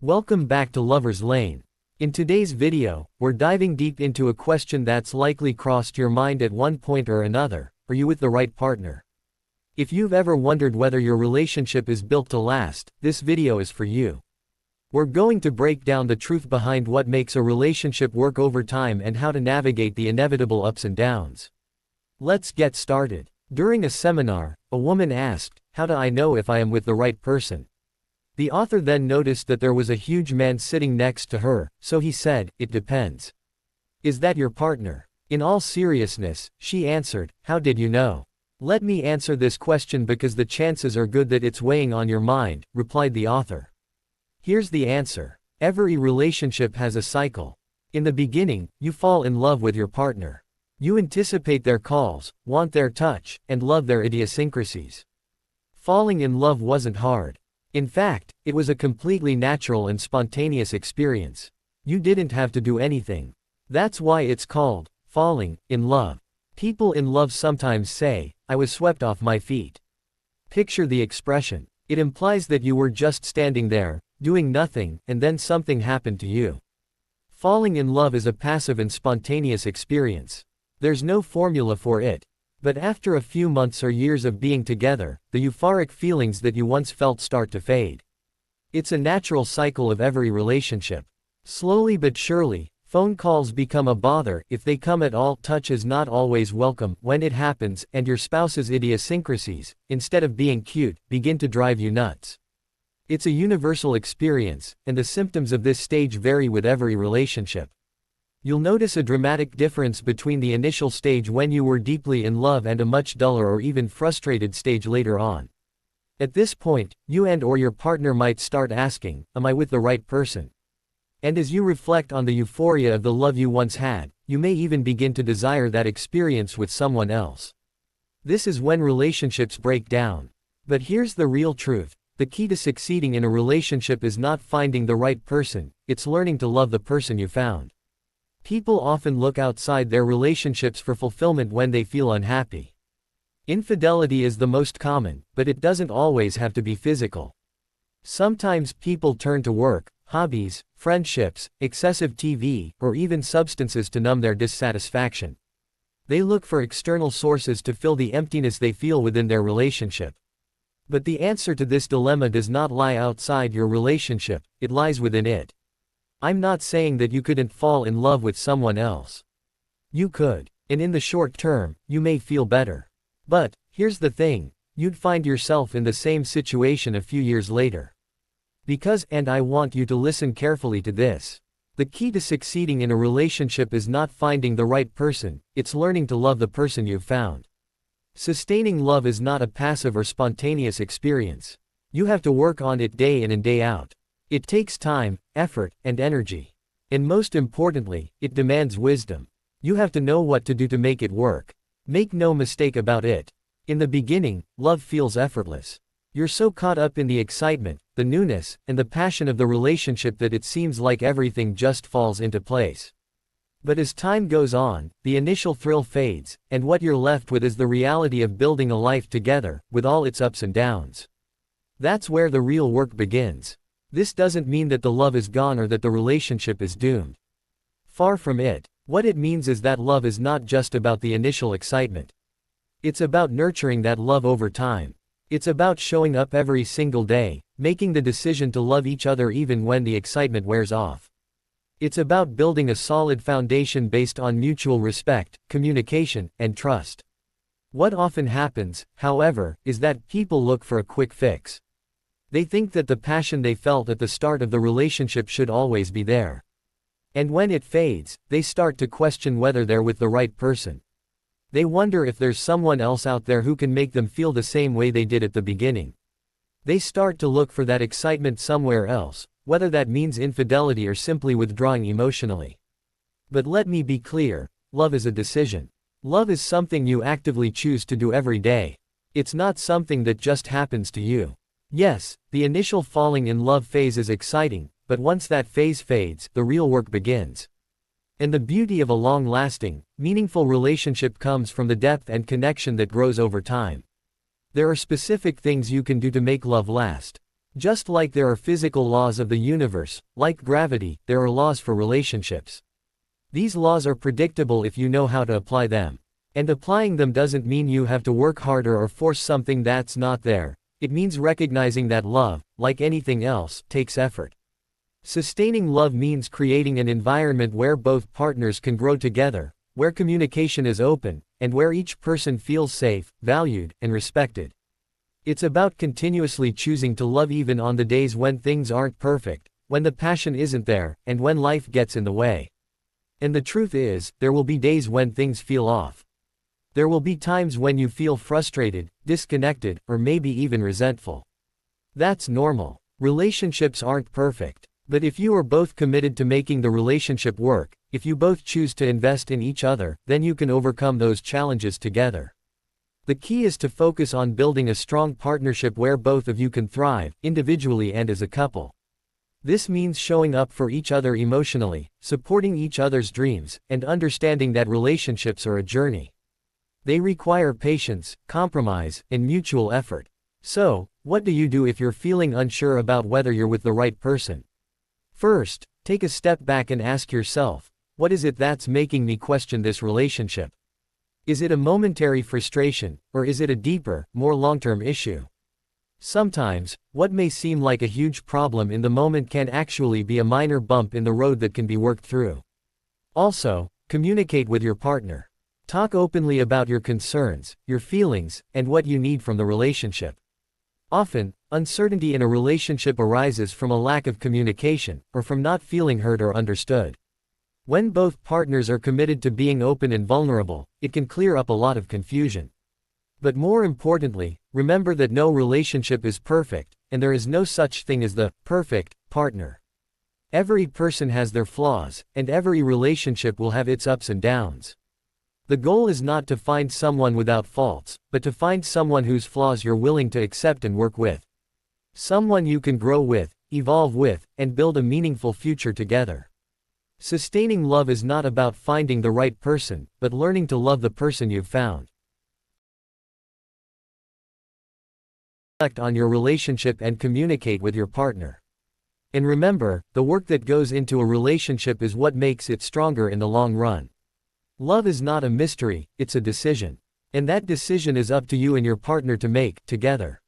Welcome back to Lover's Lane. In today's video, we're diving deep into a question that's likely crossed your mind at one point or another: are you with the right partner? If you've ever wondered whether your relationship is built to last, this video is for you. We're going to break down the truth behind what makes a relationship work over time and how to navigate the inevitable ups and downs. Let's get started. During a seminar, a woman asked, "How do I know if I am with the right person?" The author then noticed that there was a huge man sitting next to her, so he said, "It depends. Is that your partner?" In all seriousness, she answered, "How did you know?" "Let me answer this question because the chances are good that it's weighing on your mind," replied the author. Here's the answer. Every relationship has a cycle. In the beginning, you fall in love with your partner. You anticipate their calls, want their touch, and love their idiosyncrasies. Falling in love wasn't hard. In fact, it was a completely natural and spontaneous experience. You didn't have to do anything. That's why it's called falling in love. People in love sometimes say, "I was swept off my feet." Picture the expression. It implies that you were just standing there, doing nothing, and then something happened to you. Falling in love is a passive and spontaneous experience. There's no formula for it. But after a few months or years of being together, the euphoric feelings that you once felt start to fade. It's a natural cycle of every relationship. Slowly but surely, phone calls become a bother if they come at all, touch is not always welcome when it happens, and your spouse's idiosyncrasies, instead of being cute, begin to drive you nuts. It's a universal experience, and the symptoms of this stage vary with every relationship. You'll notice a dramatic difference between the initial stage when you were deeply in love and a much duller or even frustrated stage later on. At this point, you and/or your partner might start asking, "Am I with the right person?" And as you reflect on the euphoria of the love you once had, you may even begin to desire that experience with someone else. This is when relationships break down. But here's the real truth. The key to succeeding in a relationship is not finding the right person, it's learning to love the person you found. People often look outside their relationships for fulfillment when they feel unhappy. Infidelity is the most common, but it doesn't always have to be physical. Sometimes people turn to work, hobbies, friendships, excessive TV, or even substances to numb their dissatisfaction. They look for external sources to fill the emptiness they feel within their relationship. But the answer to this dilemma does not lie outside your relationship, it lies within it. I'm not saying that you couldn't fall in love with someone else. You could. And in the short term, you may feel better. But, here's the thing, you'd find yourself in the same situation a few years later. Because, and I want you to listen carefully to this, the key to succeeding in a relationship is not finding the right person, it's learning to love the person you've found. Sustaining love is not a passive or spontaneous experience. You have to work on it day in and day out. It takes time, effort, and energy. And most importantly, it demands wisdom. You have to know what to do to make it work. Make no mistake about it. In the beginning, love feels effortless. You're so caught up in the excitement, the newness, and the passion of the relationship that it seems like everything just falls into place. But as time goes on, the initial thrill fades, and what you're left with is the reality of building a life together, with all its ups and downs. That's where the real work begins. This doesn't mean that the love is gone or that the relationship is doomed. Far from it. What it means is that love is not just about the initial excitement. It's about nurturing that love over time. It's about showing up every single day, making the decision to love each other even when the excitement wears off. It's about building a solid foundation based on mutual respect, communication, and trust. What often happens, however, is that people look for a quick fix. They think that the passion they felt at the start of the relationship should always be there. And when it fades, they start to question whether they're with the right person. They wonder if there's someone else out there who can make them feel the same way they did at the beginning. They start to look for that excitement somewhere else, whether that means infidelity or simply withdrawing emotionally. But let me be clear, love is a decision. Love is something you actively choose to do every day. It's not something that just happens to you. Yes, the initial falling in love phase is exciting, but once that phase fades, the real work begins. And the beauty of a long-lasting, meaningful relationship comes from the depth and connection that grows over time. There are specific things you can do to make love last. Just like there are physical laws of the universe, like gravity, there are laws for relationships. These laws are predictable if you know how to apply them. And applying them doesn't mean you have to work harder or force something that's not there. It means recognizing that love, like anything else, takes effort. Sustaining love means creating an environment where both partners can grow together, where communication is open, and where each person feels safe, valued, and respected. It's about continuously choosing to love even on the days when things aren't perfect, when the passion isn't there, and when life gets in the way. And the truth is, there will be days when things feel off. There will be times when you feel frustrated, disconnected, or maybe even resentful. That's normal. Relationships aren't perfect. But if you are both committed to making the relationship work, if you both choose to invest in each other, then you can overcome those challenges together. The key is to focus on building a strong partnership where both of you can thrive, individually and as a couple. This means showing up for each other emotionally, supporting each other's dreams, and understanding that relationships are a journey. They require patience, compromise, and mutual effort. So, what do you do if you're feeling unsure about whether you're with the right person? First, take a step back and ask yourself, what is it that's making me question this relationship? Is it a momentary frustration, or is it a deeper, more long-term issue? Sometimes, what may seem like a huge problem in the moment can actually be a minor bump in the road that can be worked through. Also, communicate with your partner. Talk openly about your concerns, your feelings, and what you need from the relationship. Often, uncertainty in a relationship arises from a lack of communication, or from not feeling heard or understood. When both partners are committed to being open and vulnerable, it can clear up a lot of confusion. But more importantly, remember that no relationship is perfect, and there is no such thing as the perfect partner. Every person has their flaws, and every relationship will have its ups and downs. The goal is not to find someone without faults, but to find someone whose flaws you're willing to accept and work with. Someone you can grow with, evolve with, and build a meaningful future together. Sustaining love is not about finding the right person, but learning to love the person you've found. Reflect on your relationship and communicate with your partner. And remember, the work that goes into a relationship is what makes it stronger in the long run. Love is not a mystery, it's a decision. And that decision is up to you and your partner to make, together.